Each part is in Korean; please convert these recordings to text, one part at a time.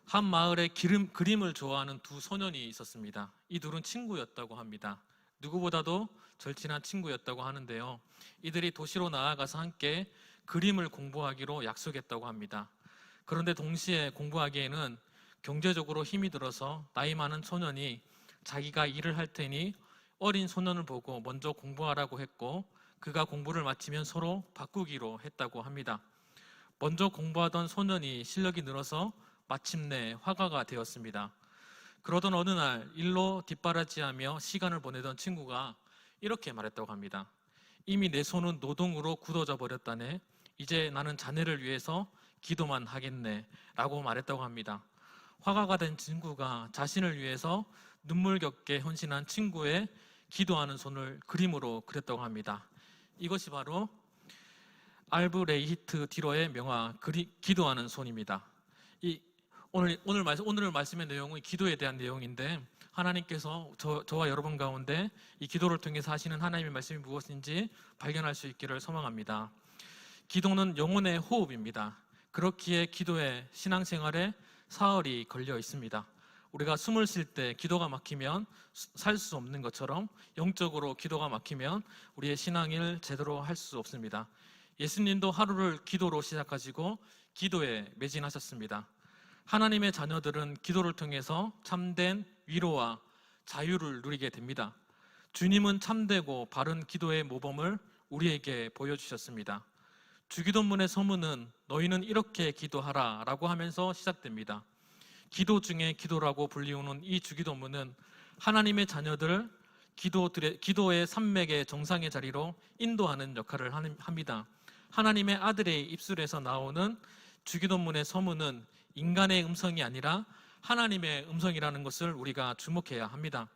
한 마을에 그림을 좋아하는 두 소년이 있었습니다. 이 둘은 친구였다고 합니다. 누구보다도 절친한 친구였다고 하는데요. 이들이 도시로 나아가서 함께 그림을 공부하기로 약속했다고 합니다. 그런데 동시에 공부하기에는 경제적으로 힘이 들어서 나이 많은 소년이 자기가 일을 할 테니 어린 소년을 보고 먼저 공부하라고 했고, 그가 공부를 마치면 서로 바꾸기로 했다고 합니다. 먼저 공부하던 소년이 실력이 늘어서 마침내 화가가 되었습니다. 그러던 어느 날 일로 뒷바라지하며 시간을 보내던 친구가 이렇게 말했다고 합니다. 이미 내 손은 노동으로 굳어져 버렸다네. 이제 나는 자네를 위해서 기도만 하겠네 라고 말했다고 합니다. 화가가 된 친구가 자신을 위해서 눈물겹게 헌신한 친구의 기도하는 손을 그림으로 그렸다고 합니다. 이것이 바로 알브레히트 디러의 명화 기도하는 손입니다. 오늘 말씀의 내용은 기도에 대한 내용인데, 하나님께서 저와 여러분 가운데 이 기도를 통해서 하시는 하나님의 말씀이 무엇인지 발견할 수 있기를 소망합니다. 기도는 영혼의 호흡입니다. 그렇기에 기도에 신앙생활에 사활이 걸려 있습니다. 우리가 숨을 쉴 때 기도가 막히면 살 수 없는 것처럼 영적으로 기도가 막히면 우리의 신앙을 제대로 할 수 없습니다. 예수님도 하루를 기도로 시작하시고 기도에 매진하셨습니다. 하나님의 자녀들은 기도를 통해서 참된 위로와 자유를 누리게 됩니다. 주님은 참되고 바른 기도의 모범을 우리에게 보여주셨습니다. 주기도문의 서문은 너희는 이렇게 기도하라 라고 하면서 시작됩니다. 기도 중에 기도라고 불리우는 이 주기도문은 하나님의 자녀들을 기도의 산맥의 정상의 자리로 인도하는 역할을 합니다. 하나님의 아들의 입술에서 나오는 주기도문의 서문은 인간의 음성이 아니라 하나님의 음성이라는 것을 우리가 주목해야 합니다.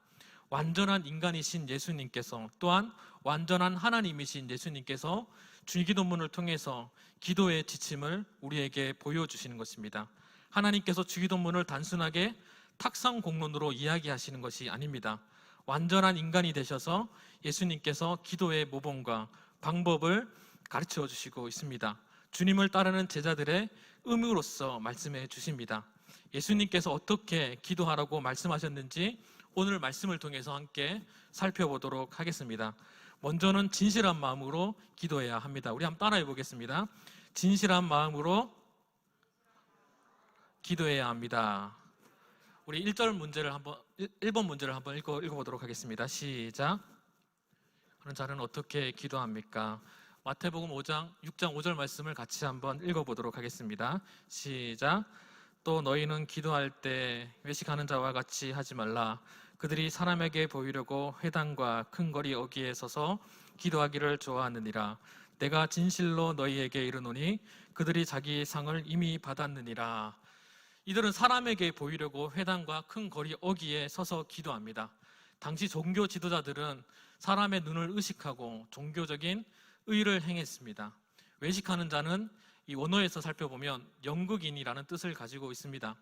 완전한 인간이신 예수님께서, 또한 완전한 하나님이신 예수님께서 주기도문을 통해서 기도의 지침을 우리에게 보여주시는 것입니다. 하나님께서 주기도문을 단순하게 탁상공론으로 이야기하시는 것이 아닙니다. 완전한 인간이 되셔서 예수님께서 기도의 모범과 방법을 가르쳐 주시고 있습니다. 주님을 따르는 제자들의 의무로서 말씀해 주십니다. 예수님께서 어떻게 기도하라고 말씀하셨는지 오늘 말씀을 통해서 함께 살펴보도록 하겠습니다. 먼저는 진실한 마음으로 기도해야 합니다. 우리 한번 따라해 보겠습니다. 진실한 마음으로 기도해야 합니다. 우리 1번 문제를 한번 읽어보도록 하겠습니다. 시작. 그런 자는 어떻게 기도합니까? 마태복음 6장 5절 말씀을 같이 한번 읽어보도록 하겠습니다. 시작. 또 너희는 기도할 때 외식하는 자와 같이 하지 말라. 그들이 사람에게 보이려고 회당과 큰 거리 어귀에 서서 기도하기를 좋아하느니라. 내가 진실로 너희에게 이르노니 그들이 자기 상을 이미 받았느니라. 이들은 사람에게 보이려고 회당과 큰 거리 어귀에 서서 기도합니다. 당시 종교 지도자들은 사람의 눈을 의식하고 종교적인 의를 행했습니다. 외식하는 자는 이 원어에서 살펴보면 연극인이라는 뜻을 가지고 있습니다.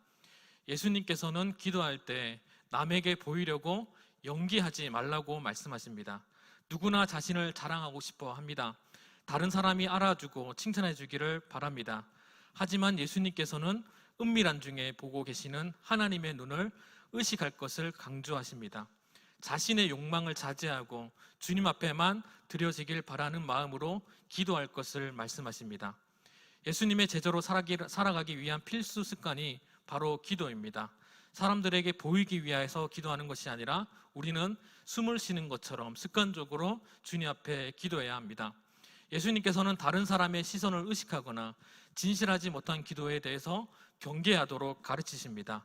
예수님께서는 기도할 때 남에게 보이려고 연기하지 말라고 말씀하십니다. 누구나 자신을 자랑하고 싶어 합니다. 다른 사람이 알아주고 칭찬해 주기를 바랍니다. 하지만 예수님께서는 은밀한 중에 보고 계시는 하나님의 눈을 의식할 것을 강조하십니다. 자신의 욕망을 자제하고 주님 앞에만 드려지길 바라는 마음으로 기도할 것을 말씀하십니다. 예수님의 제자로 살아가기 위한 필수 습관이 바로 기도입니다. 사람들에게 보이기 위해서 기도하는 것이 아니라 우리는 숨을 쉬는 것처럼 습관적으로 주님 앞에 기도해야 합니다. 예수님께서는 다른 사람의 시선을 의식하거나 진실하지 못한 기도에 대해서 경계하도록 가르치십니다.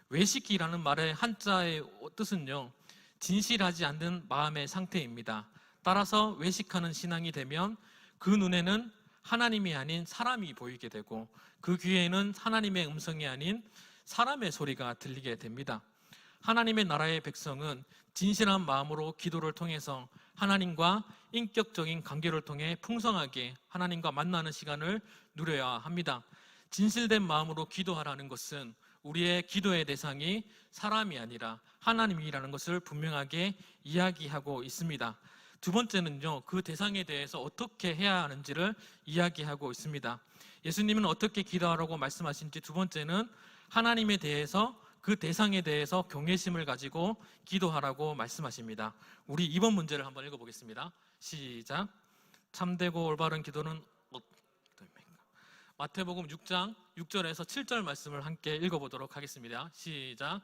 외식이라는 말의 한자의 뜻은요, 진실하지 않는 마음의 상태입니다. 따라서 외식하는 신앙이 되면 그 눈에는 하나님이 아닌 사람이 보이게 되고 그 귀에는 하나님의 음성이 아닌 사람의 소리가 들리게 됩니다. 하나님의 나라의 백성은 진실한 마음으로 기도를 통해서 하나님과 인격적인 관계를 통해 풍성하게 하나님과 만나는 시간을 누려야 합니다. 진실된 마음으로 기도하라는 것은 우리의 기도의 대상이 사람이 아니라 하나님이라는 것을 분명하게 이야기하고 있습니다. 두 번째는요, 그 대상에 대해서 어떻게 해야 하는지를 이야기하고 있습니다. 예수님은 어떻게 기도하라고 말씀하신지 두 번째는 하나님에 대해서 그 대상에 대해서 경외심을 가지고 기도하라고 말씀하십니다. 우리 이번 문제를 한번 읽어보겠습니다. 시작. 참되고 올바른 기도는 어떠입니까? 마태복음 6장 6절에서 7절 말씀을 함께 읽어보도록 하겠습니다. 시작.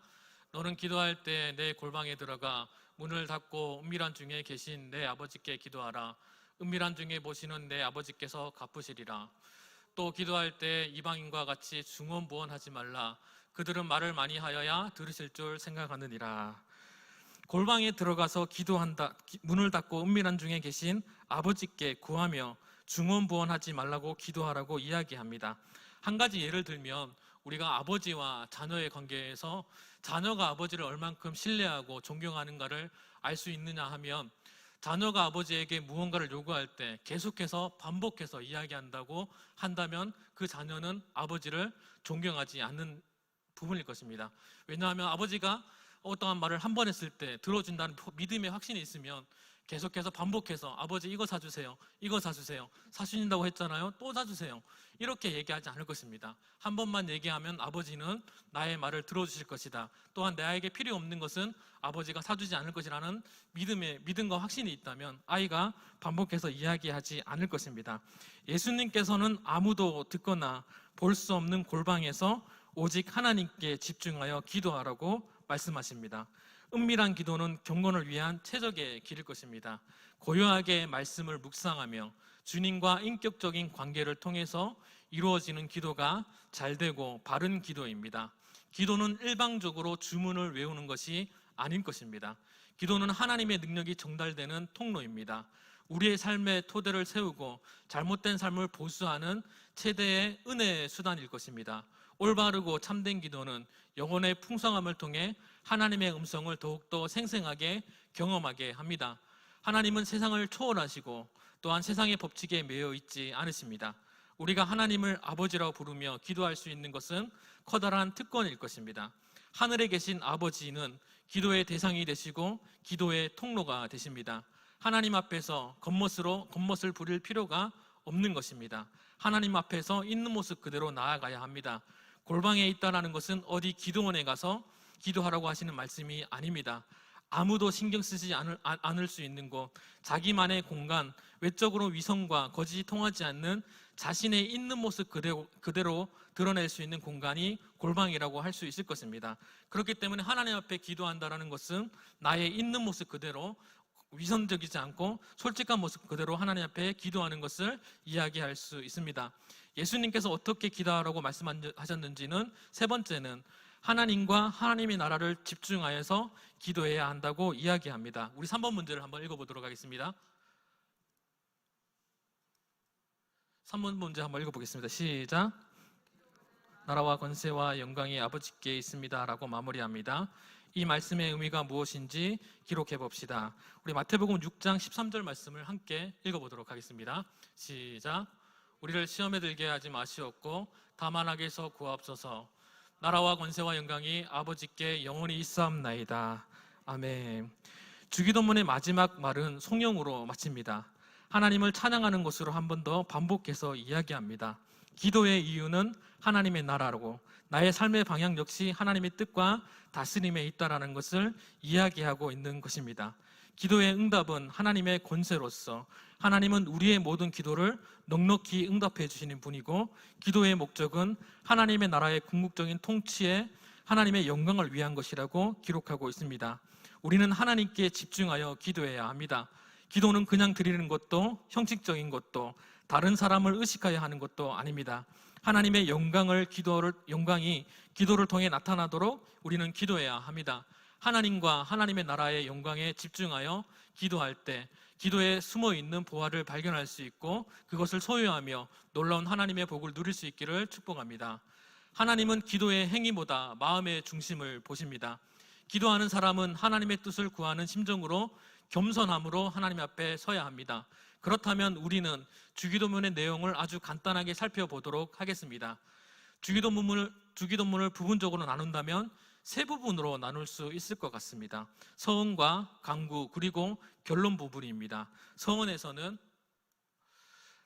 너는 기도할 때 내 골방에 들어가 문을 닫고 은밀한 중에 계신 내 아버지께 기도하라. 은밀한 중에 보시는 내 아버지께서 갚으시리라. 또 기도할 때 이방인과 같이 중언부언하지 말라. 그들은 말을 많이 하여야 들으실 줄 생각하느니라. 골방에 들어가서 기도한다. 문을 닫고 은밀한 중에 계신 아버지께 구하며 중언부언하지 말라고 기도하라고 이야기합니다. 한 가지 예를 들면 우리가 아버지와 자녀의 관계에서 자녀가 아버지를 얼만큼 신뢰하고 존경하는가를 알 수 있느냐 하면, 자녀가 아버지에게 무언가를 요구할 때 계속해서 반복해서 이야기한다고 한다면 그 자녀는 아버지를 존경하지 않는 부분일 것입니다. 왜냐하면 아버지가 어떠한 말을 한 번 했을 때 들어준다는 믿음의 확신이 있으면 계속해서 반복해서 아버지 이거 사주세요, 이거 사주세요, 사주신다고 했잖아요, 또 사주세요, 이렇게 얘기하지 않을 것입니다. 한 번만 얘기하면 아버지는 나의 말을 들어주실 것이다. 또한 나에게 필요 없는 것은 아버지가 사주지 않을 것이라는 믿음과 확신이 있다면 아이가 반복해서 이야기하지 않을 것입니다. 예수님께서는 아무도 듣거나 볼 수 없는 골방에서 오직 하나님께 집중하여 기도하라고 말씀하십니다. 은밀한 기도는 경건을 위한 최적의 길일 것입니다. 고요하게 말씀을 묵상하며 주님과 인격적인 관계를 통해서 이루어지는 기도가 잘되고 바른 기도입니다. 기도는 일방적으로 주문을 외우는 것이 아닌 것입니다. 기도는 하나님의 능력이 전달되는 통로입니다. 우리의 삶의 토대를 세우고 잘못된 삶을 보수하는 최대의 은혜의 수단일 것입니다. 올바르고 참된 기도는 영혼의 풍성함을 통해 하나님의 음성을 더욱더 생생하게 경험하게 합니다. 하나님은 세상을 초월하시고 또한 세상의 법칙에 매여 있지 않으십니다. 우리가 하나님을 아버지라고 부르며 기도할 수 있는 것은 커다란 특권일 것입니다. 하늘에 계신 아버지는 기도의 대상이 되시고 기도의 통로가 되십니다. 하나님 앞에서 겉멋을 부릴 필요가 없는 것입니다. 하나님 앞에서 있는 모습 그대로 나아가야 합니다. 골방에 있다라는 것은 어디 기도원에 가서 기도하라고 하시는 말씀이 아닙니다. 아무도 신경 쓰지 않을 수 있는 곳, 자기만의 공간, 외적으로 위선과 거짓이 통하지 않는 자신의 있는 모습 그대로 드러낼 수 있는 공간이 골방이라고 할 수 있을 것입니다. 그렇기 때문에 하나님 앞에 기도한다는 것은 나의 있는 모습 그대로, 위선적이지 않고 솔직한 모습 그대로 하나님 앞에 기도하는 것을 이야기할 수 있습니다. 예수님께서 어떻게 기도하라고 말씀하셨는지는, 세 번째는 하나님과 하나님의 나라를 집중하여서 기도해야 한다고 이야기합니다. 우리 3번 문제를 한번 읽어보도록 하겠습니다. 3번 문제 한번 읽어보겠습니다. 시작. 나라와 권세와 영광이 아버지께 있습니다 라고 마무리합니다. 이 말씀의 의미가 무엇인지 기록해 봅시다. 우리 마태복음 6장 13절 말씀을 함께 읽어보도록 하겠습니다. 시작. 우리를 시험에 들게 하지 마시옵고 다만 악에서 구하옵소서. 나라와 권세와 영광이 아버지께 영원히 있사옵나이다. 아멘. 주기도문의 마지막 말은 송영으로 마칩니다. 하나님을 찬양하는 것으로 한 번 더 반복해서 이야기합니다. 기도의 이유는 하나님의 나라라고, 나의 삶의 방향 역시 하나님의 뜻과 다스림에 있다라는 것을 이야기하고 있는 것입니다. 기도의 응답은 하나님의 권세로서 하나님은 우리의 모든 기도를 넉넉히 응답해 주시는 분이고, 기도의 목적은 하나님의 나라의 궁극적인 통치에 하나님의 영광을 위한 것이라고 기록하고 있습니다. 우리는 하나님께 집중하여 기도해야 합니다. 기도는 그냥 드리는 것도 형식적인 것도 다른 사람을 의식하여 하는 것도 아닙니다. 하나님의 영광이 기도를 통해 나타나도록 우리는 기도해야 합니다. 하나님과 하나님의 나라의 영광에 집중하여 기도할 때 기도에 숨어있는 보화를 발견할 수 있고 그것을 소유하며 놀라운 하나님의 복을 누릴 수 있기를 축복합니다. 하나님은 기도의 행위보다 마음의 중심을 보십니다. 기도하는 사람은 하나님의 뜻을 구하는 심정으로 겸손함으로 하나님 앞에 서야 합니다. 그렇다면 우리는 주기도문의 내용을 아주 간단하게 살펴보도록 하겠습니다. 주기도문을 부분적으로 나눈다면 세 부분으로 나눌 수 있을 것 같습니다. 서원과 간구 그리고 결론 부분입니다. 서원에서는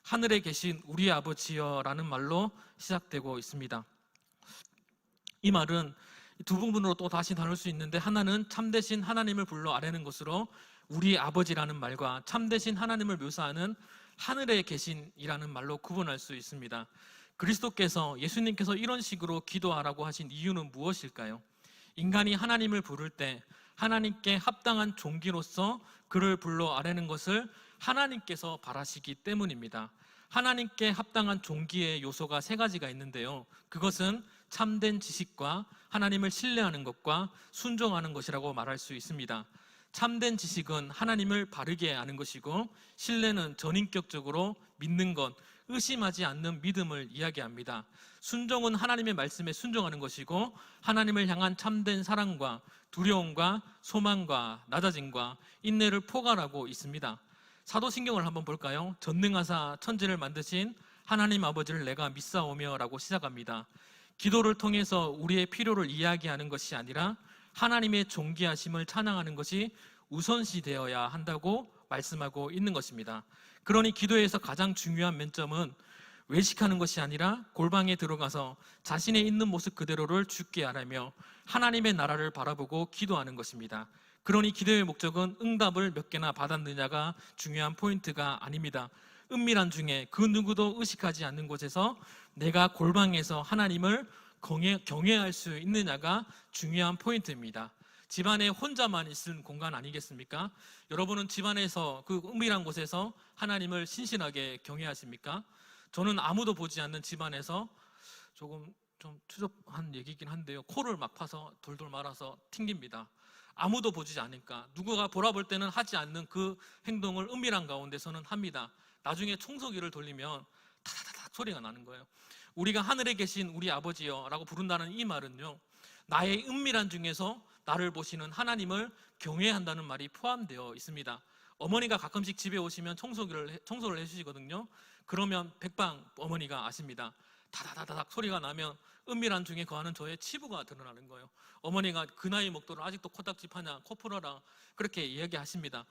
하늘에 계신 우리 아버지여 라는 말로 시작되고 있습니다. 이 말은 두 부분으로 또 다시 나눌 수 있는데, 하나는 참되신 하나님을 불러 아뢰는 것으로 우리 아버지라는 말과 참되신 하나님을 묘사하는 하늘에 계신이라는 말로 구분할 수 있습니다. 그리스도께서, 예수님께서 이런 식으로 기도하라고 하신 이유는 무엇일까요? 인간이 하나님을 부를 때 하나님께 합당한 종기로서 그를 불러 아뢰는 것을 하나님께서 바라시기 때문입니다. 하나님께 합당한 종기의 요소가 세 가지가 있는데요, 그것은 참된 지식과 하나님을 신뢰하는 것과 순종하는 것이라고 말할 수 있습니다. 참된 지식은 하나님을 바르게 아는 것이고, 신뢰는 전인격적으로 믿는 것, 의심하지 않는 믿음을 이야기합니다. 순종은 하나님의 말씀에 순종하는 것이고, 하나님을 향한 참된 사랑과 두려움과 소망과 낮아짐과 인내를 포괄하고 있습니다. 사도신경을 한번 볼까요? 전능하사 천지를 만드신 하나님 아버지를 내가 믿사오며 라고 시작합니다. 기도를 통해서 우리의 필요를 이야기하는 것이 아니라 하나님의 존귀하심을 찬양하는 것이 우선시 되어야 한다고 말씀하고 있는 것입니다. 그러니 기도에서 가장 중요한 면점은 외식하는 것이 아니라 골방에 들어가서 자신의 있는 모습 그대로를 주께 아뢰며 하나님의 나라를 바라보고 기도하는 것입니다. 그러니 기도의 목적은 응답을 몇 개나 받았느냐가 중요한 포인트가 아닙니다. 은밀한 중에 그 누구도 의식하지 않는 곳에서 내가 골방에서 하나님을 경외할 수 있느냐가 중요한 포인트입니다. 집안에 혼자만 있는 공간 아니겠습니까? 여러분은 집안에서 그 은밀한 곳에서 하나님을 신실하게 경외하십니까? 저는 아무도 보지 않는 집안에서, 조금 좀 추접한 얘기긴 한데요, 코를 막 파서 돌돌 말아서 튕깁니다. 아무도 보지 않으니까. 누구가 돌아볼 때는 하지 않는 그 행동을 은밀한 가운데서는 합니다. 나중에 청소기를 돌리면 타다다닥 소리가 나는 거예요. 우리가 하늘에 계신 우리 아버지여 라고 부른다는 이 말은요, 나의 은밀한 중에서 나를 보시는 하나님을 경외한다는 말이 포함되어 있습니다. 어머니가 가끔씩 집에 오시면 청소를 해주시거든요. 그러면 백방 어머니가 아십니다. 다다다닥 소리가 나면 은밀한 중에 거하는 저의 치부가 드러나는 거예요. 어머니가 그 나이 먹도록 아직도 코딱지 파냐, 코 풀어라, 그렇게 이야기하십니다.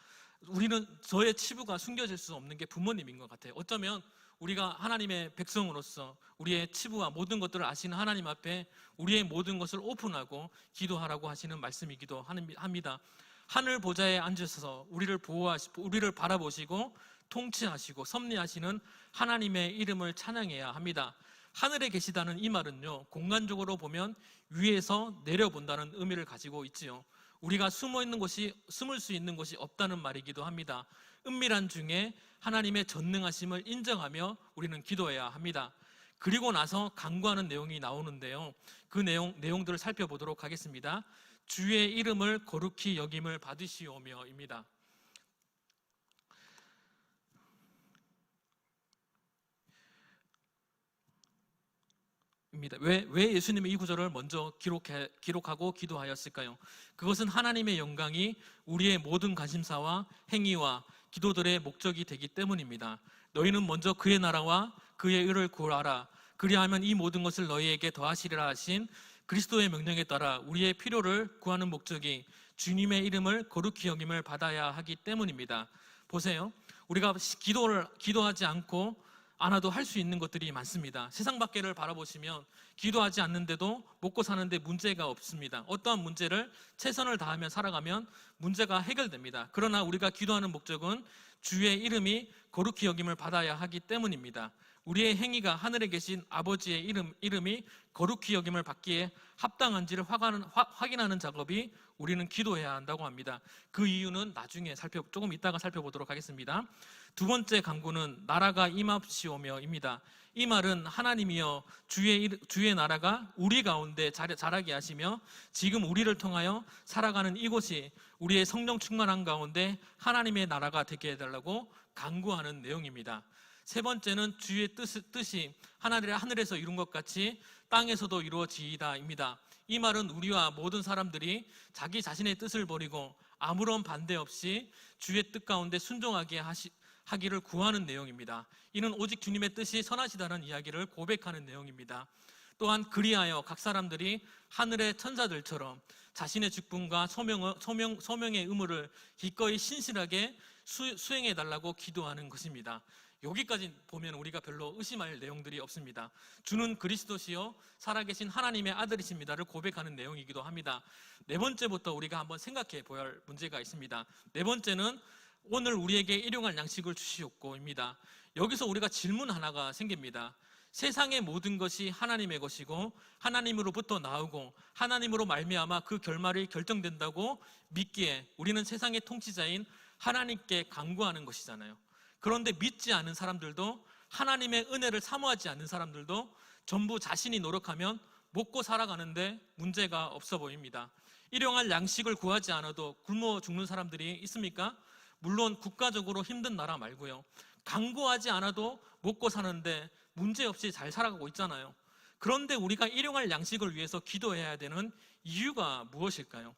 우리는 저의 치부가 숨겨질 수 없는 게 부모님인 것 같아요. 어쩌면 우리가 하나님의 백성으로서 우리의 치부와 모든 것들을 아시는 하나님 앞에 우리의 모든 것을 오픈하고 기도하라고 하시는 말씀이기도 합니다. 하늘 보좌에 앉으셔서 우리를 보호하시고 우리를 바라보시고 통치하시고 섭리하시는 하나님의 이름을 찬양해야 합니다. 하늘에 계시다는 이 말은요, 공간적으로 보면 위에서 내려본다는 의미를 가지고 있지요. 우리가 숨을 수 있는 곳이 없다는 말이기도 합니다. 은밀한 중에 하나님의 전능하심을 인정하며 우리는 기도해야 합니다. 그리고 나서 간구하는 내용이 나오는데요, 그 내용들을 살펴보도록 하겠습니다. 주의 이름을 거룩히 여김을 받으시오며입니다. 왜 예수님이 이 구절을 먼저 기록하고 기도하였을까요? 그것은 하나님의 영광이 우리의 모든 관심사와 행위와 기도들의 목적이 되기 때문입니다. 너희는 먼저 그의 나라와 그의 의를 구하라. 그리하면 이 모든 것을 너희에게 더하시리라 하신 그리스도의 명령에 따라 우리의 필요를 구하는 목적이 주님의 이름을 거룩히 여김을 받아야 하기 때문입니다. 보세요. 우리가 기도하지 않아도 할 수 있는 것들이 많습니다. 세상 밖을 바라보시면 기도하지 않는데도 먹고 사는데 문제가 없습니다. 어떠한 문제를 최선을 다하며 살아가면 문제가 해결됩니다. 그러나 우리가 기도하는 목적은 주의 이름이 거룩히 여김을 받아야 하기 때문입니다. 우리의 행위가 하늘에 계신 아버지의 이름이 거룩히 여김을 받기에 합당한지를 확인하는 작업이 우리는 기도해야 한다고 합니다. 그 이유는 나중에 조금 이따가 살펴보도록 하겠습니다. 두 번째 간구는 나라가 임합시오며입니다. 이 말은 하나님이여 주의 나라가 우리 가운데 자라게 하시며 지금 우리를 통하여 살아가는 이곳이 우리의 성령 충만한 가운데 하나님의 나라가 되게 해달라고 간구하는 내용입니다. 세 번째는 주의 뜻이 하늘에서 이룬 것 같이 땅에서도 이루어지이다입니다. 이 말은 우리와 모든 사람들이 자기 자신의 뜻을 버리고 아무런 반대 없이 주의 뜻 가운데 순종하게 하기를 구하는 내용입니다. 이는 오직 주님의 뜻이 선하시다는 이야기를 고백하는 내용입니다. 또한 그리하여 각 사람들이 하늘의 천사들처럼 자신의 직분과 소명의 의무를 기꺼이 신실하게 수행해달라고 기도하는 것입니다. 여기까지 보면 우리가 별로 의심할 내용들이 없습니다. 주는 그리스도시요 살아계신 하나님의 아들이십니다를 고백하는 내용이기도 합니다. 네 번째부터 우리가 한번 생각해 보아야 할 문제가 있습니다. 네 번째는 오늘 우리에게 일용할 양식을 주시옵고입니다. 여기서 우리가 질문 하나가 생깁니다. 세상의 모든 것이 하나님의 것이고 하나님으로부터 나오고 하나님으로 말미암아 그 결말이 결정된다고 믿기에 우리는 세상의 통치자인 하나님께 간구하는 것이잖아요. 그런데 믿지 않은 사람들도, 하나님의 은혜를 사모하지 않는 사람들도 전부 자신이 노력하면 먹고 살아가는데 문제가 없어 보입니다. 일용할 양식을 구하지 않아도 굶어 죽는 사람들이 있습니까? 물론 국가적으로 힘든 나라 말고요. 간구하지 않아도 먹고 사는데 문제없이 잘 살아가고 있잖아요. 그런데 우리가 일용할 양식을 위해서 기도해야 되는 이유가 무엇일까요?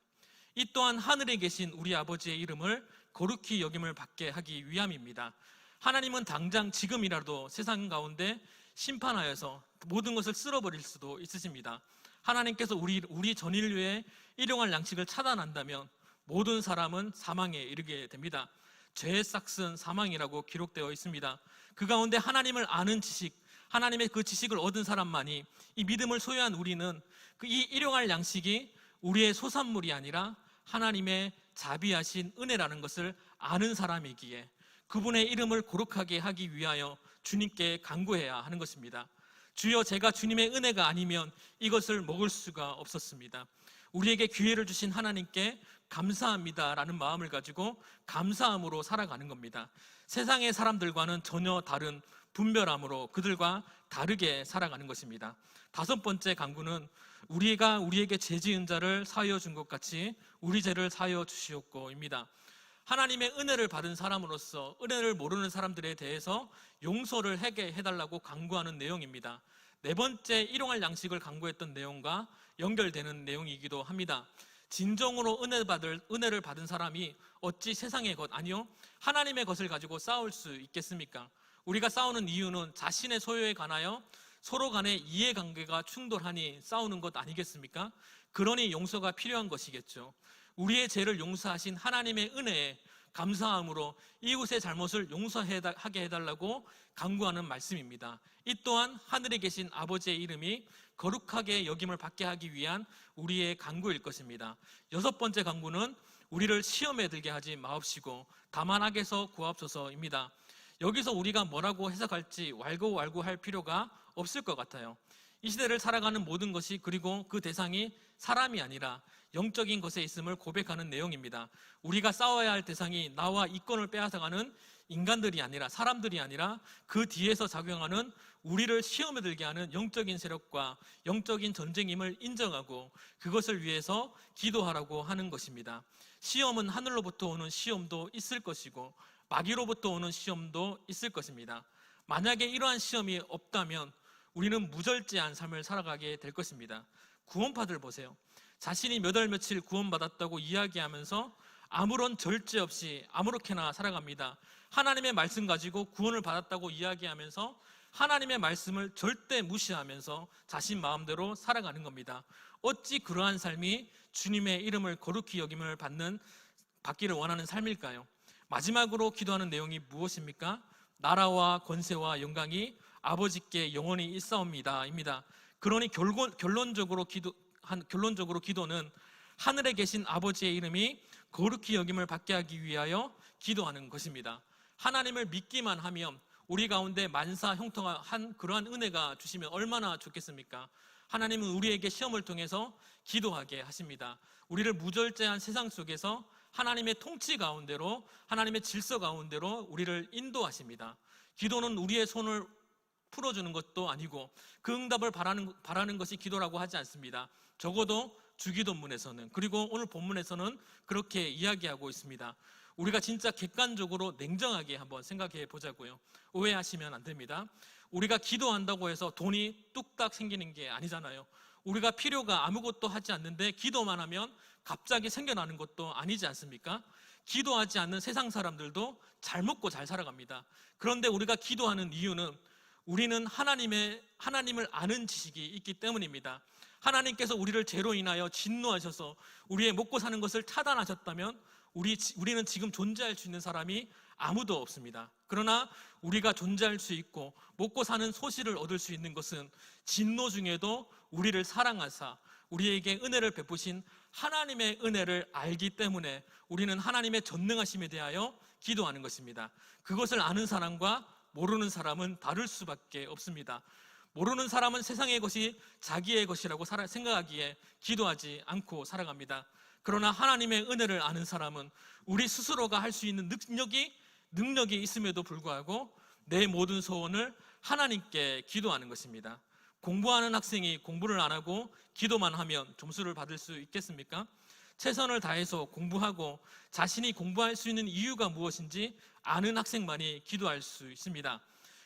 이 또한 하늘에 계신 우리 아버지의 이름을 거룩히 여김을 받게 하기 위함입니다. 하나님은 당장 지금이라도 세상 가운데 심판하여서 모든 것을 쓸어버릴 수도 있으십니다. 하나님께서 우리 전 인류의 일용할 양식을 차단한다면 모든 사람은 사망에 이르게 됩니다. 죄의 싹은 사망이라고 기록되어 있습니다. 그 가운데 하나님을 아는 지식, 하나님의 그 지식을 얻은 사람만이, 이 믿음을 소유한 우리는 이 일용할 양식이 우리의 소산물이 아니라 하나님의 자비하신 은혜라는 것을 아는 사람이기에 그분의 이름을 거룩하게 하기 위하여 주님께 간구해야 하는 것입니다. 주여, 제가 주님의 은혜가 아니면 이것을 먹을 수가 없었습니다. 우리에게 기회를 주신 하나님께 감사합니다라는 마음을 가지고 감사함으로 살아가는 겁니다. 세상의 사람들과는 전혀 다른 분별함으로 그들과 다르게 살아가는 것입니다. 다섯 번째 간구는 우리가 우리에게 죄 지은 자를 사하여 준 것 같이 우리 죄를 사하여 주시옵고입니다. 하나님의 은혜를 받은 사람으로서 은혜를 모르는 사람들에 대해서 용서를 하게 해달라고 간구하는 내용입니다. 네 번째 일용할 양식을 간구했던 내용과 연결되는 내용이기도 합니다. 진정으로 은혜를 받은 사람이 어찌 세상의 것, 아니요 하나님의 것을 가지고 싸울 수 있겠습니까? 우리가 싸우는 이유는 자신의 소유에 관하여 서로 간의 이해관계가 충돌하니 싸우는 것 아니겠습니까? 그러니 용서가 필요한 것이겠죠. 우리의 죄를 용서하신 하나님의 은혜에 감사함으로 이웃의 잘못을 용서하게 해달라고 간구하는 말씀입니다. 이 또한 하늘에 계신 아버지의 이름이 거룩하게 여김을 받게 하기 위한 우리의 간구일 것입니다. 여섯 번째 간구는 우리를 시험에 들게 하지 마옵시고 다만 악에서 구하옵소서입니다. 여기서 우리가 뭐라고 해석할지 왈고왈고할 필요가 없을 것 같아요. 이 시대를 살아가는 모든 것이, 그리고 그 대상이 사람이 아니라 영적인 것에 있음을 고백하는 내용입니다. 우리가 싸워야 할 대상이 나와 이권을 빼앗아가는 인간들이 아니라, 사람들이 아니라 그 뒤에서 작용하는 우리를 시험에 들게 하는 영적인 세력과 영적인 전쟁임을 인정하고 그것을 위해서 기도하라고 하는 것입니다. 시험은 하늘로부터 오는 시험도 있을 것이고 마귀로부터 오는 시험도 있을 것입니다. 만약에 이러한 시험이 없다면 우리는 무절제한 삶을 살아가게 될 것입니다. 구원파들 보세요. 자신이 몇 월 며칠 구원받았다고 이야기하면서 아무런 절제 없이 아무렇게나 살아갑니다. 하나님의 말씀 가지고 구원을 받았다고 이야기하면서 하나님의 말씀을 절대 무시하면서 자신 마음대로 살아가는 겁니다. 어찌 그러한 삶이 주님의 이름을 거룩히 여김을 받기를 원하는 삶일까요? 마지막으로 기도하는 내용이 무엇입니까? 나라와 권세와 영광이 아버지께 영원히 있사옵니다입니다. 그러니 결론적으로 기도는 하늘에 계신 아버지의 이름이 거룩히 여김을 받게 하기 위하여 기도하는 것입니다. 하나님을 믿기만 하면 우리 가운데 만사 형통한 그러한 은혜가 주시면 얼마나 좋겠습니까? 하나님은 우리에게 시험을 통해서 기도하게 하십니다. 우리를 무절제한 세상 속에서 하나님의 통치 가운데로, 하나님의 질서 가운데로 우리를 인도하십니다. 기도는 우리의 손을 풀어주는 것도 아니고 그 응답을 바라는 것이 기도라고 하지 않습니다. 적어도 주기도문에서는, 그리고 오늘 본문에서는 그렇게 이야기하고 있습니다. 우리가 진짜 객관적으로 냉정하게 한번 생각해 보자고요. 오해하시면 안 됩니다. 우리가 기도한다고 해서 돈이 뚝딱 생기는 게 아니잖아요. 우리가 필요가 아무것도 하지 않는데 기도만 하면 갑자기 생겨나는 것도 아니지 않습니까? 기도하지 않는 세상 사람들도 잘 먹고 잘 살아갑니다. 그런데 우리가 기도하는 이유는 우리는 하나님을 아는 지식이 있기 때문입니다. 하나님께서 우리를 죄로 인하여 진노하셔서 우리의 먹고 사는 것을 차단하셨다면 우리는 지금 존재할 수 있는 사람이 아무도 없습니다. 그러나 우리가 존재할 수 있고 먹고 사는 소실을 얻을 수 있는 것은 진노 중에도 우리를 사랑하사 우리에게 은혜를 베푸신 하나님의 은혜를 알기 때문에 우리는 하나님의 전능하심에 대하여 기도하는 것입니다. 그것을 아는 사람과 모르는 사람은 다를 수밖에 없습니다. 모르는 사람은 세상의 것이 자기의 것이라고 생각하기에 기도하지 않고 살아갑니다. 그러나 하나님의 은혜를 아는 사람은 우리 스스로가 할 수 있는 능력이 있음에도 불구하고 내 모든 소원을 하나님께 기도하는 것입니다. 공부하는 학생이 공부를 안 하고 기도만 하면 점수를 받을 수 있겠습니까? 최선을 다해서 공부하고 자신이 공부할 수 있는 이유가 무엇인지 아는 학생만이 기도할 수 있습니다.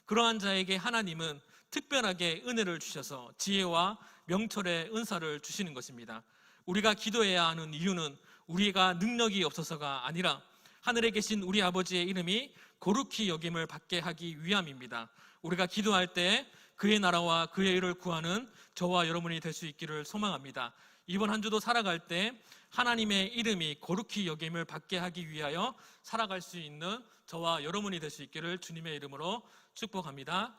그러한 자에게 하나님은 특별하게 은혜를 주셔서 지혜와 명철의 은사를 주시는 것입니다. 우리가 기도해야 하는 이유는 우리가 능력이 없어서가 아니라 하늘에 계신 우리 아버지의 이름이 거룩히 여김을 받게 하기 위함입니다. 우리가 기도할 때 그의 나라와 그의 의를 구하는 저와 여러분이 될 수 있기를 소망합니다. 이번 한 주도 살아갈 때 하나님의 이름이 거룩히 여김을 받게 하기 위하여 살아갈 수 있는 저와 여러분이 될 수 있기를 주님의 이름으로 축복합니다.